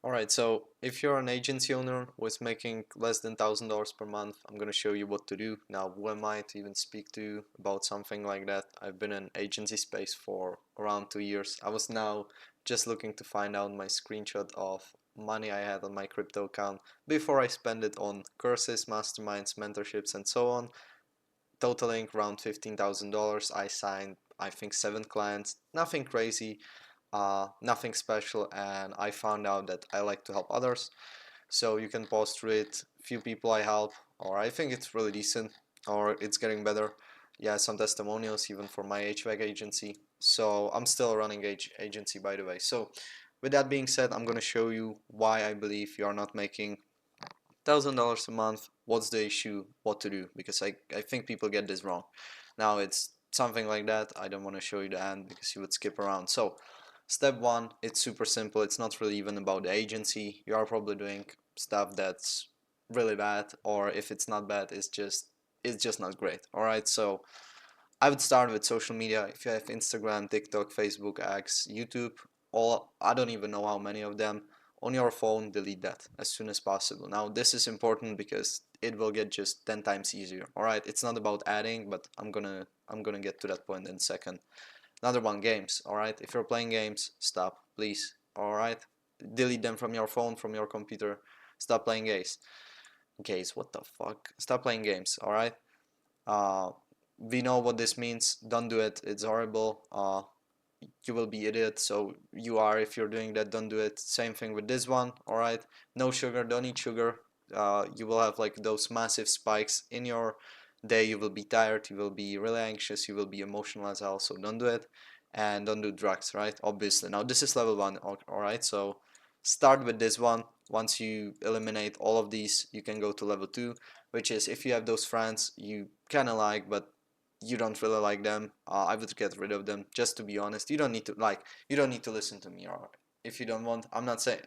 Alright, so if you're an agency owner who is making less than $1,000 per month, I'm going to show you what to do. Now, who am I to even speak to you about something like that? I've been in agency space for around 2 years. I was now just looking to find out my screenshot of money I had on my crypto account before I spend it on courses, masterminds, mentorships, and so on, totaling around $15,000. I signed, I think, 7 clients. Nothing crazy, nothing special, and I found out that I like to help others. So you can post through it. Few people I help, or I think it's really decent, or it's getting better. Yeah, some testimonials even for my HVAC agency. So I'm still running agency, by the way. So with that being said, I'm gonna show you why I believe you are not making $1,000 a month. What's the issue? What to do? Because I think people get this wrong. Now it's something like that. I don't want to show you the end because you would skip around. So step one, it's super simple. It's not really even about the agency. You are probably doing stuff that's really bad, or if it's not bad, it's just not great. All right. So I would start with social media. If you have Instagram, TikTok, Facebook, X, YouTube, all I don't even know how many of them on your phone, delete that as soon as possible. Now this is important because it will get just 10 times easier. All right, it's not about adding, but I'm gonna get to that point in a second. Another one, games. All right, if you're playing games, stop, please. All right, delete them from your phone, from your computer. Stop playing games. Games, what the fuck? Stop playing games. All right. Uh, we know what this means. Don't do it. It's horrible. You will be idiot. So you are if you're doing that. Don't do it. Same thing with this one. All right. No sugar. Don't eat sugar. You will have like those massive spikes in your day. You will be tired. You will be really anxious. You will be emotional as well. So don't do it. And don't do drugs. Right. Obviously. Now this is level one. All right. So start with this one. Once you eliminate all of these, you can go to level two, which is if you have those friends you kind of like, but you don't really like them, I would get rid of them. Just to be honest, you don't need to you don't need to listen to me. Or if you don't want, I'm not saying,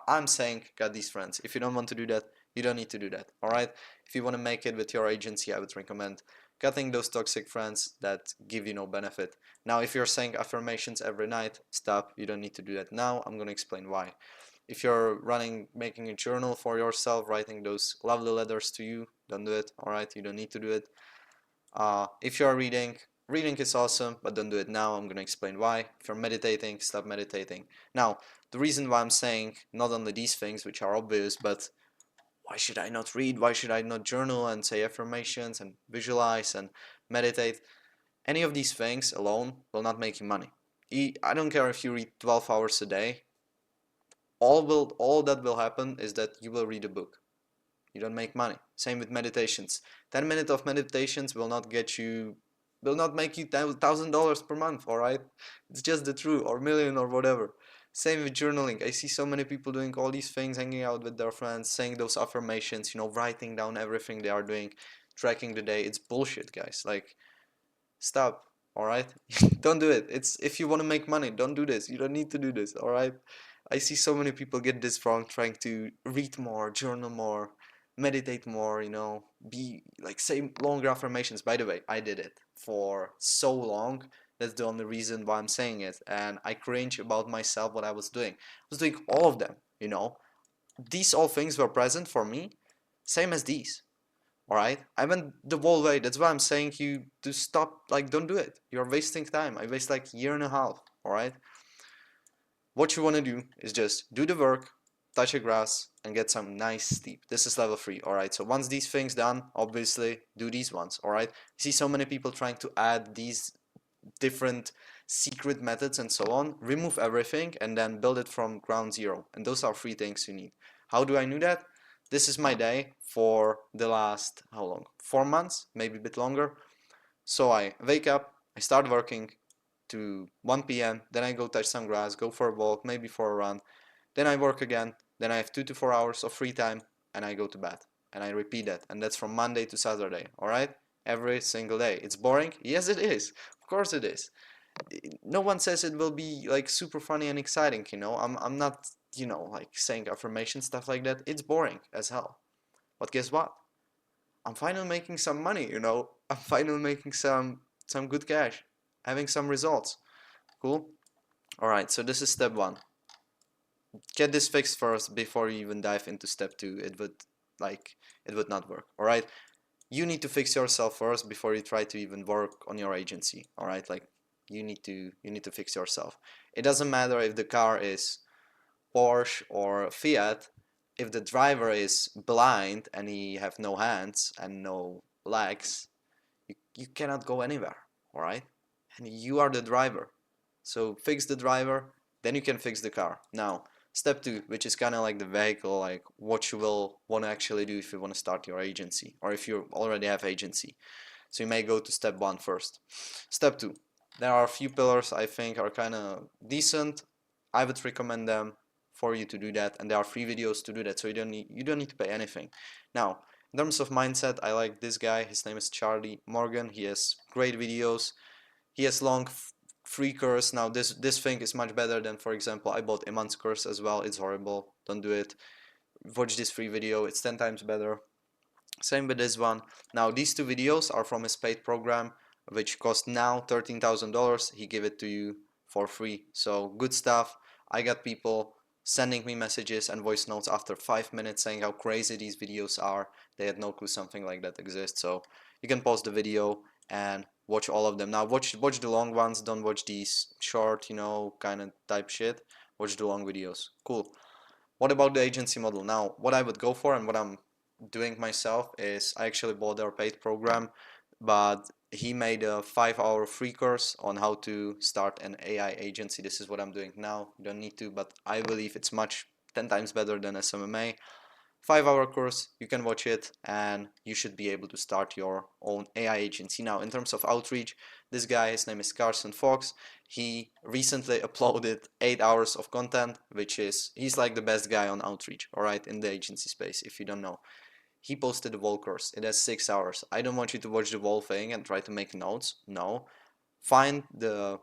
I'm saying get these friends. If you don't want to do that, you don't need to do that. All right. If you want to make it with your agency, I would recommend cutting those toxic friends that give you no benefit. Now, if you're saying affirmations every night, stop. You don't need to do that. Now I'm going to explain why. If you're making a journal for yourself, writing those lovely letters to you, don't do it. All right, you don't need to do it. If you're reading is awesome, but don't do it now. I'm gonna explain why. If you're meditating, stop meditating. Now, the reason why I'm saying not only these things, which are obvious, but why should I not read? Why should I not journal and say affirmations and visualize and meditate? Any of these things alone will not make you money. I don't care if you read 12 hours a day. All that will happen is that you will read a book. You don't make money. Same with meditations. 10 minutes of meditations will not make you $1,000 per month, all right? It's just the truth, or million, or whatever. Same with journaling. I see so many people doing all these things, hanging out with their friends, saying those affirmations, writing down everything they are doing, tracking the day. It's bullshit, guys. Like, stop, all right? Don't do it. It's if you want to make money, don't do this. You don't need to do this, all right? I see so many people get this wrong, trying to read more, journal more, meditate more, be like say longer affirmations. By the way, I did it for so long. That's the only reason why I'm saying it. And I cringe about myself what I was doing. I was doing all of them. These all things were present for me, same as these. All right, I went the whole way. That's why I'm saying you to stop. Like, don't do it. You're wasting time. I waste like a year and a half. All right, what you want to do is just do the work, touch the grass, and get some nice sleep. This is level 3. All right, so once these things done, obviously do these ones. All right, you see so many people trying to add these different secret methods and so on. Remove everything and then build it from ground zero. And those are 3 things you need. How do I know that? This is my day for the last, how long? 4 months, maybe a bit longer. So I wake up, I start working to 1 p.m., then I go touch some grass, go for a walk, maybe for a run, then I work again, then I have 2 to 4 hours of free time, and I go to bed. And I repeat that, and that's from Monday to Saturday, alright? Every single day. It's boring? Yes, it is. Of course it is. No one says it will be like super funny and exciting. I'm not, like saying affirmation stuff like that. It's boring as hell. But guess what? I'm finally making some money. I'm finally making some good cash, having some results. Cool. All right. So this is step one. get this fixed first before you even dive into step 2. It would not work. All right, you need to fix yourself first before you try to even work on your agency. All right, like you need to fix yourself. It doesn't matter if the car is Porsche or Fiat. If the driver is blind and he have no hands and no legs, you cannot go anywhere. All right, and you are the driver. So fix the driver, then you can fix the car. Now, step 2, which is kind of like the vehicle, like what you will want to actually do if you want to start your agency or if you already have agency. So you may go to step 1 first. Step 2, there are a few pillars I think are kind of decent. I would recommend them for you to do that, and there are free videos to do that, so you don't need to pay anything. Now, in terms of mindset, I like this guy. His name is Charlie Morgan. He has great videos. He has long free course. Now this thing is much better than, for example, I bought Iman's course as well. It's horrible. Don't do it. Watch this free video. It's 10 times better. Same with this one. Now these two videos are from his paid program, which cost now $13,000. He gave it to you for free. So good stuff. I got people sending me messages and voice notes after 5 minutes saying how crazy these videos are. They had no clue something like that exists. So you can pause the video and watch all of them. Now watch the long ones. Don't watch these short, kind of type shit. Watch the long videos. Cool. What about the agency model? Now, what I would go for and what I'm doing myself is I actually bought their paid program, but he made a 5-hour free course on how to start an AI agency. This is what I'm doing now. You don't need to, but I believe it's 10 times better than SMMA. 5-hour course, you can watch it and you should be able to start your own AI agency. Now, in terms of outreach, this guy, his name is Carson Fox. He recently uploaded 8 hours of content, he's like the best guy on outreach, all right, in the agency space, if you don't know. He posted the whole course. It has 6 hours. I don't want you to watch the whole thing and try to make notes. No. Find the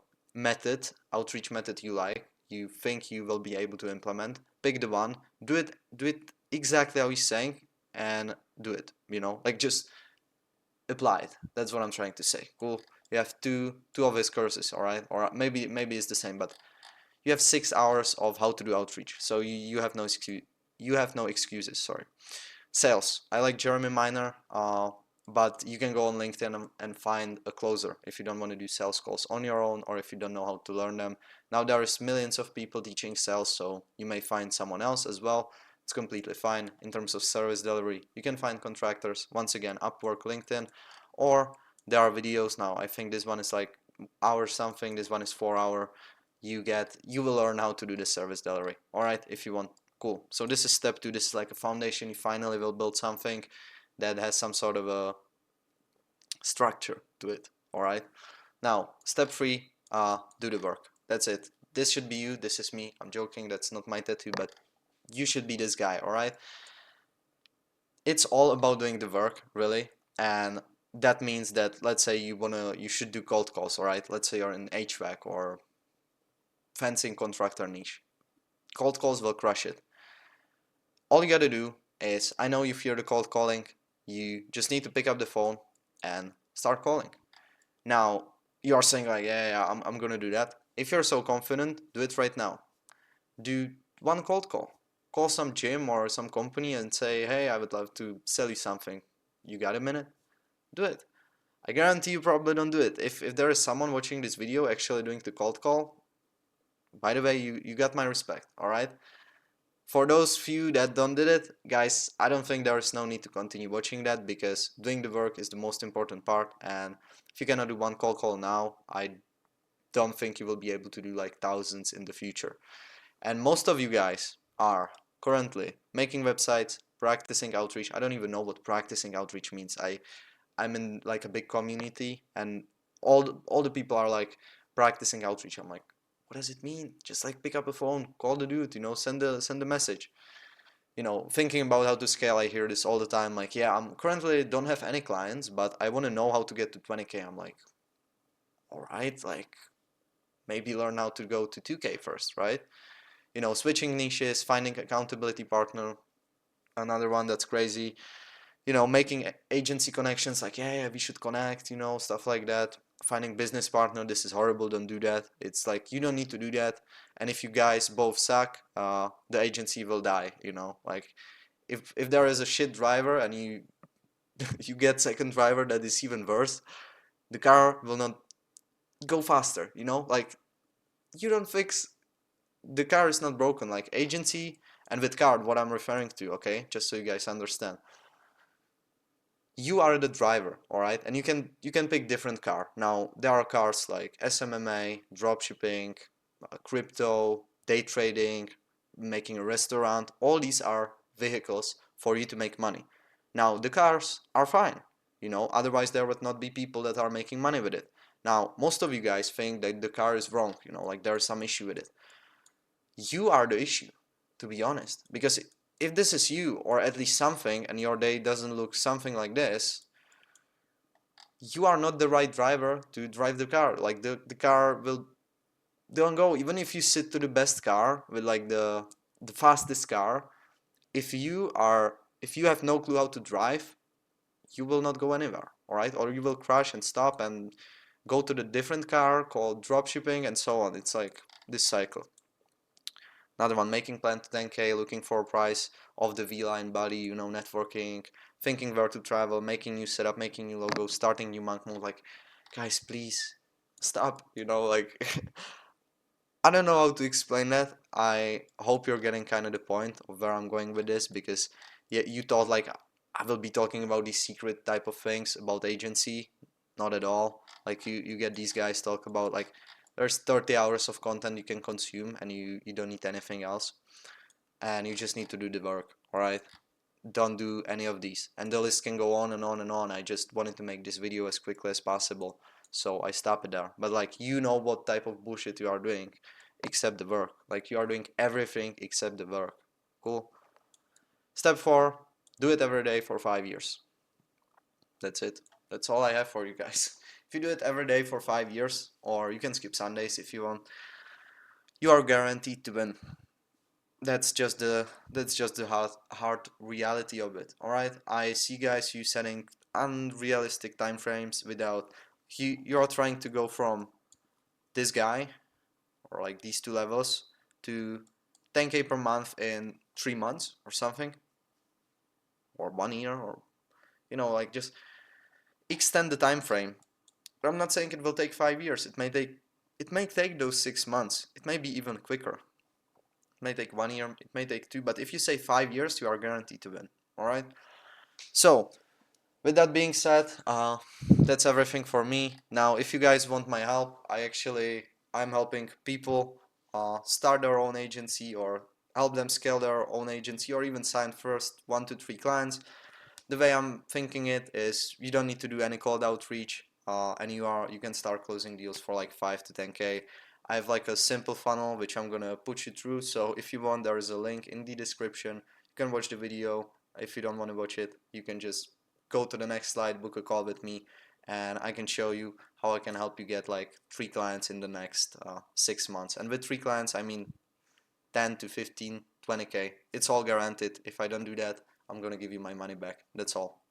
outreach method you think you will be able to implement. Pick the one, do it exactly how he's saying, and do it. Like just apply it. That's what I'm trying to say. Cool. You have two of his courses, all right? Or maybe it's the same, but you have 6 hours of how to do outreach. So you have no excuse. You have no excuses. Sorry. Sales. I like Jeremy Miner, but you can go on LinkedIn and find a closer if you don't want to do sales calls on your own or if you don't know how to learn them. Now there is millions of people teaching sales, so you may find someone else as well. It's completely fine. In terms of service delivery, you can find contractors, once again, Upwork, LinkedIn, or there are videos now. I think this one is like hour something, this one is 4 hour. You will learn how to do the service delivery, all right, if you want. Cool. So this is step 2. This is like a foundation. You finally will build something that has some sort of a structure to it. All right. Now, step 3, do the work. That's it. This should be you. This is me. I'm joking. That's not my tattoo, but you should be this guy. All right. It's all about doing the work, really. And that means that, let's say you should do cold calls. All right. Let's say you're in HVAC or fencing contractor niche. Cold calls will crush it. All you gotta do is, I know you fear the cold calling, you just need to pick up the phone and start calling. Now, you're saying like, yeah, I'm gonna do that. If you're so confident, do it right now. Do one cold call. Call some gym or some company and say, hey, I would love to sell you something. You got a minute? Do it. I guarantee you probably don't do it. If there is someone watching this video actually doing the cold call, by the way, you got my respect, alright? For those few that don't did it, guys, I don't think there is no need to continue watching that because doing the work is the most important part. And if you cannot do one cold call now, I don't think you will be able to do like thousands in the future. And most of you guys are currently making websites, practicing outreach. I don't even know what practicing outreach means. I'm in like a big community and all the people are like practicing outreach. I'm like, what does it mean? Just like pick up a phone, call the dude, send a message. Thinking about how to scale, I hear this all the time. Like, yeah, I'm currently don't have any clients, but I want to know how to get to 20K. I'm like, all right, like maybe learn how to go to 2K first, right? Switching niches, finding accountability partner, another one that's crazy. Making agency connections, like, yeah, we should connect, stuff like that. finding business partner, this is horrible, don't do that. It's like you don't need to do that. And if you guys both suck, the agency will die, you know. Like if there is a shit driver and you you get second driver that is even worse, the car will not go faster, you know. Like you don't fix, the car is not broken. Like agency and with card, what I'm referring to, okay, just so you guys understand, you are the driver, all right, and you can pick different car. Now there are cars like SMMA, dropshipping, crypto, day trading, making a restaurant. All these are vehicles for you to make money. Now the cars are fine, you know, otherwise there would not be people that are making money with it. Now most of you guys think that the car is wrong, you know, like there's some issue with it. You are the issue, to be honest, because if this is you, or at least something, and your day doesn't look something like this, you are not the right driver to drive the car. Like the car will don't go. Even if you sit to the best car with like the fastest car, if you have no clue how to drive, you will not go anywhere, all right, or you will crash and stop and go to the different car called dropshipping and so on. It's like this cycle. Another one, making plan to 10K, looking for a price of the V-Line body, you know, networking, thinking where to travel, making new setup, making new logo, starting new monk mode. Like, guys, please stop, you know, like I don't know how to explain that. I hope you're getting kind of the point of where I'm going with this, because yeah, you thought like I will be talking about these secret type of things about agency. Not at all. Like you get these guys talk about like there's 30 hours of content you can consume and you don't need anything else, and you just need to do the work, all right? Don't do any of these, and the list can go on and on and on. I just wanted to make this video as quickly as possible, so I stop it there. But like, you know what type of bullshit you are doing except the work. Like you are doing everything except the work. Cool. Step 4, do it every day for 5 years. That's it. That's all I have for you guys. If you do it every day for 5 years, or you can skip Sundays if you want, you are guaranteed to win. That's just the hard reality of it. All right, I see guys you setting unrealistic time frames without you're trying to go from this guy, or like these two levels, to 10K per month in 3 months or something, or 1 year, or you know, like just extend the time frame. But I'm not saying it will take 5 years. It may take those 6 months. It may be even quicker. It may take 1 year, it may take two, but if you say 5 years, you are guaranteed to win. All right. So with that being said, that's everything for me. Now, if you guys want my help, I'm helping people start their own agency, or help them scale their own agency, or even sign first 1 to 3 clients. The way I'm thinking it is, you don't need to do any cold outreach, and you can start closing deals for like 5 to 10K. I have like a simple funnel which I'm gonna put you through. So if you want, there is a link in the description. You can watch the video. If you don't want to watch it, you can just go to the next slide, book a call with me, and I can show you how I can help you get like 3 clients in the next 6 months. And with 3 clients, I mean 10 to 15, 20K. It's all guaranteed. If I don't do that, I'm gonna give you my money back. That's all.